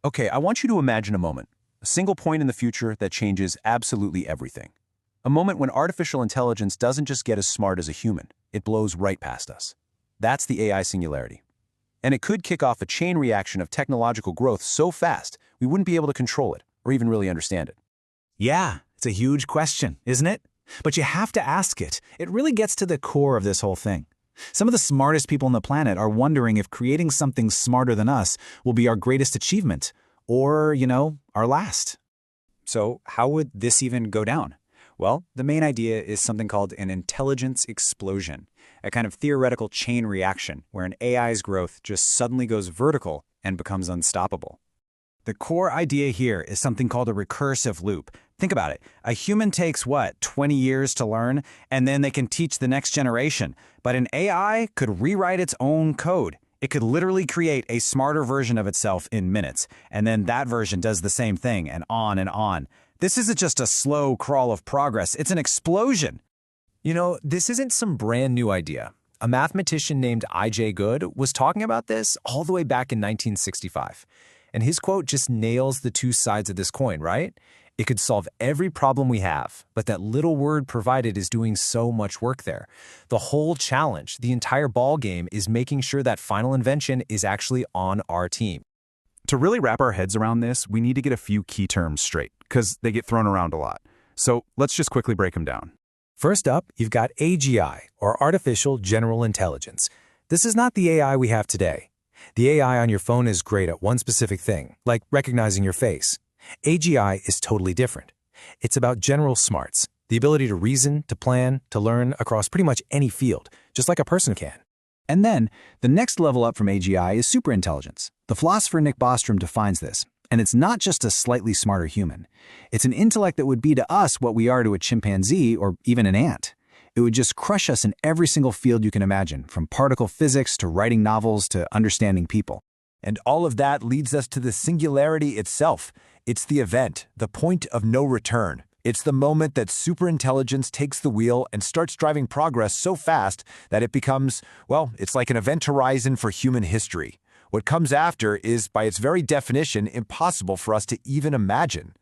Okay, I want you to imagine a moment, a single point in the future that changes absolutely everything. A moment when artificial intelligence doesn't just get as smart as a human, it blows right past us. That's the AI singularity. And it could kick off a chain reaction of technological growth so fast we wouldn't be able to control it or even really understand it. Yeah, it's a huge question, isn't it? But you have to ask it. It really gets to the core of this whole thing. Some of the smartest people on the planet are wondering if creating something smarter than us will be our greatest achievement, or, our last. So how would this even go down? Well, the main idea is something called an intelligence explosion, a kind of theoretical chain reaction where an AI's growth just suddenly goes vertical and becomes unstoppable. The core idea here is something called a recursive loop. Think about it. A human takes, 20 years to learn, and then they can teach the next generation. But an AI could rewrite its own code. It could literally create a smarter version of itself in minutes, and then that version does the same thing, and on and on. This isn't just a slow crawl of progress, it's an explosion. This isn't some brand new idea. A mathematician named I.J. Good was talking about this all the way back in 1965. And his quote just nails the two sides of this coin, right? It could solve every problem we have, but that little word provided is doing so much work there. The whole challenge, the entire ball game, is making sure that final invention is actually on our team. To really wrap our heads around this, we need to get a few key terms straight, because they get thrown around a lot. So let's just quickly break them down. First up, you've got AGI, or Artificial General Intelligence. This is not the AI we have today. The AI on your phone is great at one specific thing, like recognizing your face. AGI is totally different. It's about general smarts, the ability to reason, to plan, to learn across pretty much any field, just like a person can. And then, the next level up from AGI is superintelligence. The philosopher Nick Bostrom defines this, and it's not just a slightly smarter human. It's an intellect that would be to us what we are to a chimpanzee or even an ant. It would just crush us in every single field you can imagine, from particle physics to writing novels to understanding people. And all of that leads us to the singularity itself. It's the event, the point of no return. It's the moment that superintelligence takes the wheel and starts driving progress so fast that it becomes, it's like an event horizon for human history. What comes after is, by its very definition, impossible for us to even imagine.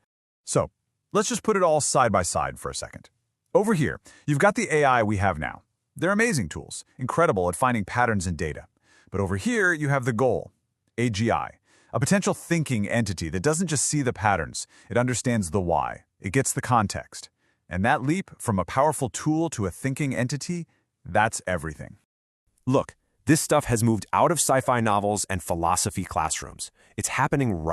So let's just put it all side by side for a second. Over here, you've got the AI we have now. They're amazing tools, incredible at finding patterns in data. But over here, you have the goal, AGI, a potential thinking entity that doesn't just see the patterns, it understands the why, it gets the context. And that leap from a powerful tool to a thinking entity, that's everything. Look, this stuff has moved out of sci-fi novels and philosophy classrooms. It's happening right